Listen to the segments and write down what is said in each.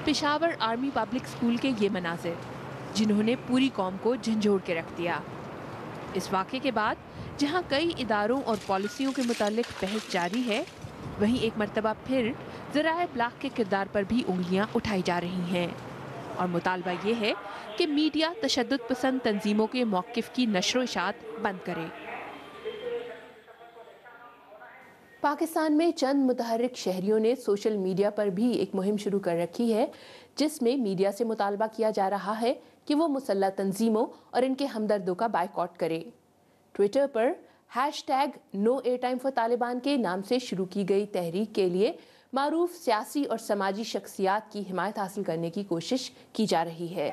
Peshawar army public school के ये मनाजिर, जिन्होंने पूरी कौम को झंझोड़ के रख दिया। इस वाक़े के बाद जहां कई इदारों और पॉलिसियों के मुतालिक बहस जारी है, वहीं एक मर्तबा फिर ज़राए इब्लाग के किरदार पर भी उंगलियां उठाई जा रही हैं और मुतालबा ये है कि मीडिया तशद्दुद पसंद तंजीमों के मौक़िफ़ की नशर इशात बंद करे। पाकिस्तान में चंद मुतहर्रिक शहरियों ने सोशल मीडिया पर भी एक मुहिम शुरू कर रखी है, जिसमें मीडिया से मुतालबा किया जा रहा है कि वो मुसल्लह तंजीमों और इनके हमदर्दों का बायकॉट करे। ट्विटर पर #No Airtime for Taliban के नाम से शुरू की गई तहरीक के लिए मारूफ सियासी और समाजी शख्सियात की हिमायत हासिल करने की कोशिश की जा रही है।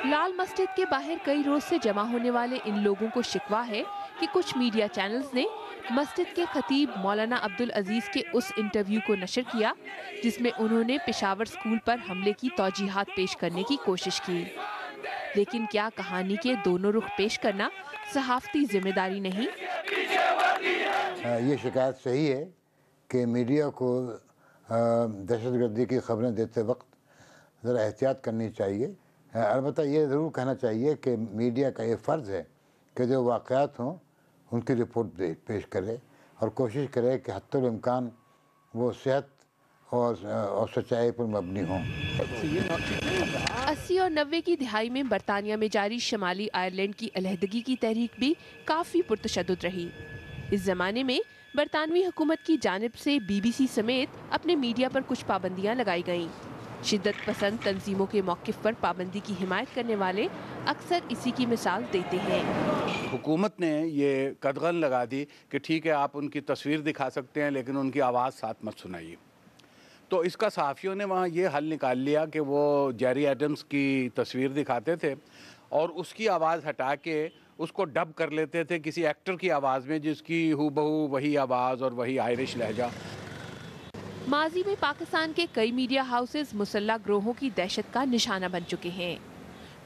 लाल मस्जिद के बाहर कई रोज से जमा होने वाले इन लोगों को शिकवा है कि कुछ मीडिया चैनल्स ने मस्जिद के खतीब मौलाना अब्दुल अजीज के उस इंटरव्यू को नशर किया जिसमें उन्होंने पेशावर स्कूल पर हमले की तौजीहात पेश करने की कोशिश की। लेकिन क्या कहानी के दोनों रुख पेश करना सहाफती जिम्मेदारी नहीं? ये शिकायत सही है कि मीडिया को दहशतगर्दी की खबरें देते वक्त ज़रा एहतियात करनी चाहिए। अलबत्ता ये ज़रूर कहना चाहिए कि मीडिया का ये फ़र्ज़ है कि जो वाक़यात हों उनकी रिपोर्ट पेश करे और कोशिश करे कि हत्तुल इम्कान वो सेहत और सच्चाई पर मबनी हों। 80 और 90 की दिहाई में बरतानिया में जारी शमाली आयरलैंड की अलहदगी की तहरीक भी काफ़ी पुरतशद्दुद रही। इस ज़माने में बरतानवी हुकूमत की जानिब से BBC समेत अपने मीडिया पर कुछ पाबंदियाँ लगाई गईं। शिद्दत पसंद तंजीमों के मौक़िफ़ पर पाबंदी की हिमायत करने वाले अक्सर इसी की मिसाल देते हैं। हुकूमत ने ये कदगन लगा दी कि ठीक है, आप उनकी तस्वीर दिखा सकते हैं लेकिन उनकी आवाज़ साथ मत सुनाइए। तो इसका सहाफ़ियों ने वहाँ ये हल निकाल लिया कि वो जेरी एडम्स की तस्वीर दिखाते थे और उसकी आवाज़ हटा के उसको डब कर लेते थे किसी एक्टर की आवाज़ में, जिसकी हूबहू वही आवाज़ और वही आयरिश लहजा। माजी में पाकिस्तान के कई मीडिया हाउसेज मुसल्लह ग्रोहों की दहशत का निशाना बन चुके हैं।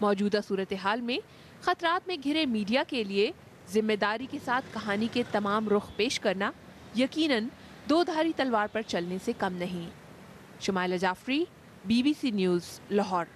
मौजूदा सूरत हाल में खतरात में घिरे मीडिया के लिए जिम्मेदारी के साथ कहानी के तमाम रुख पेश करना यकीनन दो धारी तलवार पर चलने से कम नहीं। Shumaila Jafri, BBC news, Lahore.